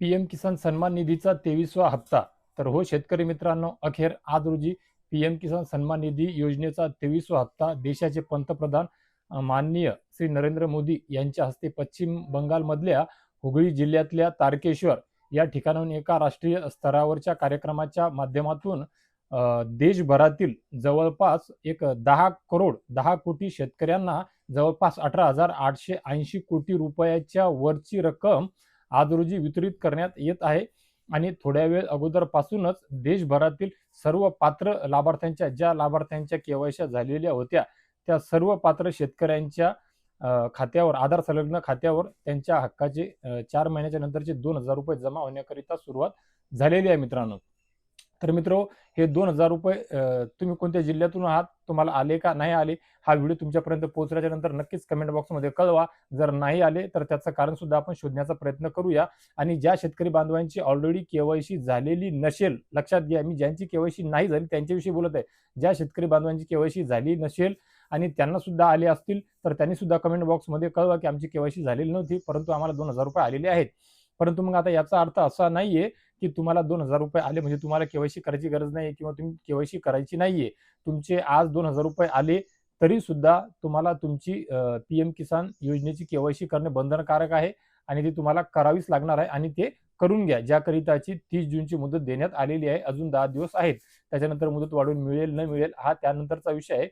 PM किसान सन्मान निधीचा 23वा हप्ता. तर हो शेतकरी मित्रांनो, अखेर आज रोजी पीएम किसान सन्मान निधी योजनेचा 23वा हप्ता देशाचे पंतप्रधान माननीय श्री नरेंद्र मोदी यांच्या हस्ते पश्चिम बंगालमधल्या हुगळी जिल्ह्यातल्या तारकेश्वर या ठिकाणाहून एका राष्ट्रीय स्तरावरच्या कार्यक्रमाच्या माध्यमातून देशभरातील जवळपास एक 10 कोटी शेतकऱ्यांना जवळपास 18,880 कोटी रुपयाच्या वरची रक्कम आज रोजी वितरित करण्यात येत आहे. आणि थोड्या वेळ अगोदरपासूनच देशभरातील सर्व पात्र लाभार्थ्यांच्या ज्या लाभार्थ्यांच्या केवायसी झालेल्या होत्या त्या सर्व पात्र शेतकऱ्यांच्या खात्यावर आधार संलग्न खात्यावर त्यांच्या हक्काचे 4 महिन्याच्या नंतरचे 2,000 रुपये जमा होण्याकरिता सुरुवात झालेली आहे मित्रांनो. तर मित्रो, हे 2,000 रुपये तुम्ही कोणत्या जिल्ह्यातून आहात, तुम्हाला आले का नाही आले, हा व्हिडिओ तुमच्यापर्यंत पोहोचल्याच्या नंतर नक्कीच कमेंट बॉक्समध्ये कळवा. जर नाही आले तर त्याचं कारण सुद्धा आपण शोधण्याचा प्रयत्न करूया. आणि ज्या शेतकरी बांधवांची ऑलरेडी केवायसी झालेली नसेल, लक्षात घ्या, मी ज्यांची केवायसी नाही झाली त्यांच्याविषयी बोलत आहे. ज्या शेतकरी बांधवांची केवायसी झाली नसेल आणि त्यांना सुद्धा आले असतील तर त्यांनी सुद्धा कमेंट बॉक्समध्ये कळवा की आमची केवायसी झालेली नव्हती परंतु आम्हाला 2,000 रुपये आलेले आहेत. परंतु मग आता याचा अर्थ असा नाहीये की तुम्हाला 2,000 रुपये आले म्हणजे तुम्हाला केवायसी करायची गरज नाही किंवा तुम्ही केवायसी करायची नाहीये. तुमचे आज 2,000 रुपये आले तरी सुद्धा तुम्हाला तुमची पीएम किसान योजनेची केवायसी करणे बंधनकारक आहे आणि ती तुम्हाला करावीच लागणार आहे आणि ते करून घ्या. ज्याकरिताची 30 जूनची मुदत देण्यात आलेली आहे. अजून 10 दिवस आहेत. त्याच्यानंतर मुदत वाढवून मिळेल न मिळेल हा त्यानंतरचा विषय आहे.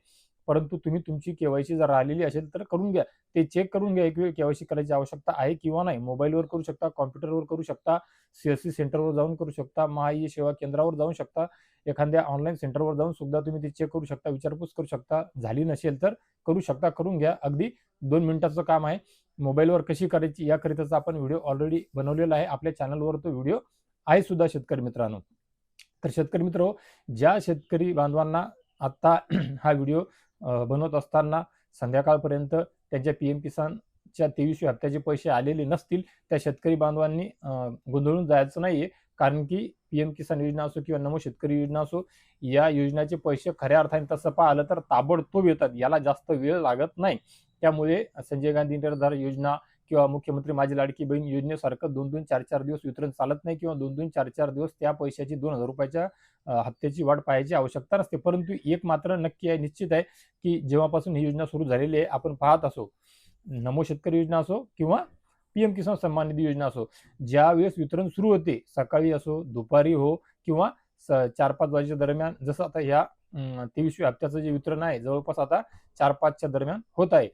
परंतु तुम्ही तुमची केवायसी जर राहिलेली असेल तर करून घ्या. ते चेक करून घ्या एक वेळ केवायसी करायची आवश्यकता आहे किंवा नाही. मोबाईलवर करू शकता, कॉम्प्युटरवर करू शकता, सीएससी सेंटरवर जाऊन करू शकता, महाई सेवा केंद्रावर जाऊ शकता, एखाद्या ऑनलाईन सेंटरवर जाऊन सुद्धा तुम्ही ते चेक करू शकता, विचारपूस करू शकता. झाली नसेल तर करू शकता, करून घ्या. अगदी 2 मिनिटाचं काम आहे. मोबाईलवर कशी करायची याकरिताचा आपण व्हिडिओ ऑलरेडी बनवलेला आहे. आपल्या चॅनलवर तो व्हिडिओ आहे सुद्धा शेतकरी मित्रांनो. तर शेतकरी मित्र, ज्या शेतकरी बांधवांना आता हा व्हिडिओ बनवत असताना संध्याकाळपर्यंत त्यांच्या पीएम किसानच्या 23व्या हप्त्याचे पैसे आलेले नसतील त्या शेतकरी बांधवांनी गोंधळून जायचं नाहीये. कारण की पीएम किसान योजना असो किंवा नमो शेतकरी योजना असो, या योजनेचे पैसे खऱ्या अर्थाने तसं पाहिलं तर ताबडतोब येतात. याला जास्त वेळ लागत नाही. त्यामुळे संजय गांधी निराधार योजना किंवा मुख्यमंत्री माझी लाडकी बहीण योजनेसारखं 2-2, 4-4 दिवस वितरण चालत नाही किंवा 2-2, 4-4 दिवस त्या पैशाची 2,000 रुपयाच्या हप्त्याची वाढ पाहायची आवश्यकता नसते. परंतु एक मात्र नक्की आहे, निश्चित आहे की जेव्हापासून ही योजना सुरू झालेली आहे, आपण पाहत असो नमो शेतकरी योजना असो किंवा पीएम किसान सन्मान निधी योजना असो, ज्या वेळेस वितरण सुरू होते, सकाळी असो, दुपारी हो किंवा 4-5 वाजेच्या दरम्यान, जसं आता ह्या 23व्या हप्त्याचं जे वितरण आहे जवळपास आता 4-5च्या दरम्यान होत आहे.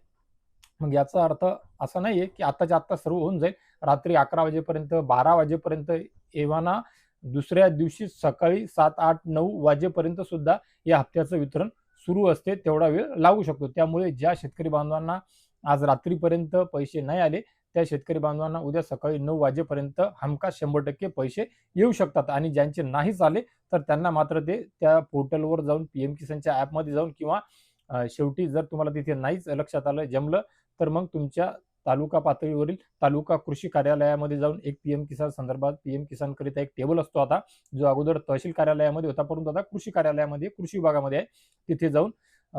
मग याचा अर्थ असा नाहीये की आत्ताच्या आत्ता सर्व होऊन जाईल. रात्री 11 वाजेपर्यंत, 12 वाजेपर्यंत, एव्हाना दुसऱ्या दिवशी सकाळी 7, 8, 9 वाजेपर्यंत सुद्धा या हप्त्याचं वितरण सुरू असते. तेवढा वेळ लागू शकतो. त्यामुळे ज्या शेतकरी बांधवांना आज रात्रीपर्यंत पैसे नाही आले त्या शेतकरी बांधवांना उद्या सकाळी 9 वाजेपर्यंत हमखास 100% पैसे येऊ शकतात. आणि ज्यांचे नाहीच आले तर त्यांना मात्र ते त्या पोर्टलवर जाऊन पीएम किसानच्या ॲपमध्ये जाऊन किंवा शेवटी जर तुम्हाला तिथे नाहीच लक्षात आलं, जमलं, तर मग तुमच्या तालुका पातळीवरील तालुका कृषी कार्यालयामध्ये जाऊन एक पीएम किसान संदर्भात पीएम किसान करिता एक टेबल असतो आता, जो अगोदर तहसील कार्यालयामध्ये होता परंतु आता कृषी कार्यालयामध्ये कृषी विभागामध्ये आहे. तिथे जाऊन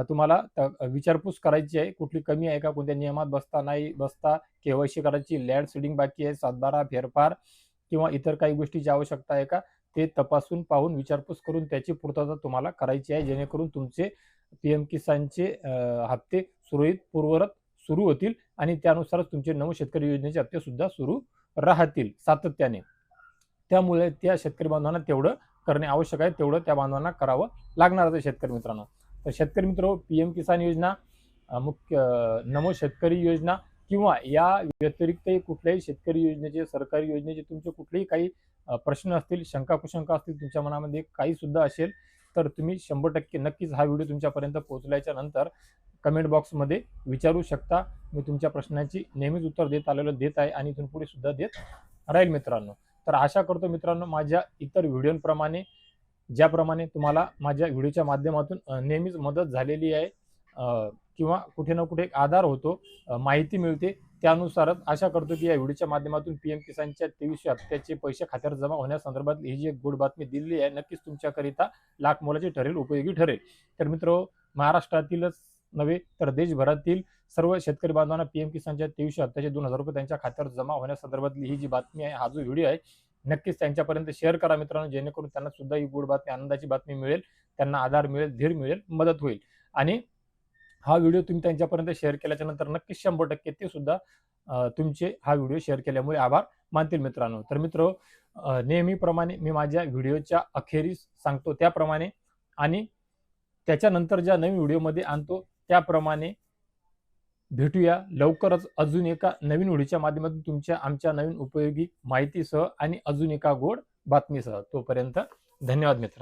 तुम्हाला विचारपूस करायची आहे, कुठली कमी आहे का, कोणत्या नियमात बसता नाही बसता, केवायसी करायची, लँड सीडिंग बाकी आहे, सातबारा फेरफार किंवा इतर काही गोष्टीची आवश्यकता आहे का, ते तपासून पाहून विचारपूस करून त्याची पूर्तता तुम्हाला करायची आहे. जेणेकरून तुमचे पीएम किसानचे हप्ते सुरळीत पूर्ववत सुरू होतील आणि त्यानुसारच तुमचे नव शेतकरी योजनेचे हप्ते सुद्धा सुरू राहतील सातत्याने. त्यामुळे त्या शेतकरी बांधवांना तेवढं करणे आवश्यक आहे, तेवढं त्या बांधवांना करावं लागणार आहे शेतकरी मित्रांनो. तर शेतकरी मित्र, पीएम किसान योजना, मुख्य नमो शेतकरी योजना किंवा या व्यतिरिक्तही कुठल्याही शेतकरी योजनेचे, सरकारी योजनेचे तुमचे कुठलेही काही प्रश्न असतील, शंका कुशंका असतील, तुमच्या मनामध्ये काही सुद्धा असेल तर तुम्ही 100% नक्कीच हा व्हिडिओ तुमच्यापर्यंत पोहोचल्याच्या नंतर कमेंट बॉक्समध्ये विचारू शकता. मी तुमच्या प्रश्नांची नेहमीच उत्तर देत आहे आणि इथून पुढे सुद्धा देत राहील मित्रांनो. तर आशा करतो मित्रांनो, माझ्या इतर व्हिडिओंप्रमाणे ज्याप्रमाणे तुम्हाला माझ्या व्हिडिओच्या माध्यमातून नेहमीच मदत झालेली आहे किंवा कुठे ना कुठे एक आधार होतो, माहिती मिळते, त्यानुसारच आशा करतो की या व्हिडिओच्या माध्यमातून पीएम किसानच्या 23व्या हप्त्याचे पैसे खात्यावर जमा होण्यासंदर्भात ही जी एक गुड बातमी दिली आहे नक्कीच तुमच्याकरिता लाख मोलाची ठरेल, उपयोगी ठरेल. तर मित्र, महाराष्ट्रातीलच नव्हे तर देशभरातील सर्व शेतकरी बांधवांना पीएम किसानच्या 23व्या हप्त्याचे 2,000 रुपये त्यांच्या खात्यावर जमा होण्यासंदर्भातली ही जी बातमी आहे, हा जो व्हिडिओ आहे, नक्कीच त्यांच्यापर्यंत शेअर करा मित्रांनो, जेणेकरून त्यांना सुद्धा ही गोड बातमी, आनंदाची बातमी मिळेल, त्यांना आधार मिळेल, धीर मिळेल, मदत होईल. आणि हा व्हिडिओ तुम्ही त्यांच्यापर्यंत शेअर केल्याच्या नंतर नक्कीच 100% ते सुद्धा तुमचे हा व्हिडिओ शेअर केल्यामुळे आभार मानतील मित्रांनो. तर नेहमीप्रमाणे मी माझ्या व्हिडिओच्या अखेरीस सांगतो त्याप्रमाणे आणि त्याच्यानंतर ज्या नवीन व्हिडिओमध्ये आणतो त्याप्रमाणे भेटूया लवकरच अजून एका नवीन व्हिडिओच्या माध्यमातून आमच्या नवीन उपयोगी माहितीसह आणि अजून एका गोड बातमीसह. तोपर्यंत धन्यवाद मित्रांनो.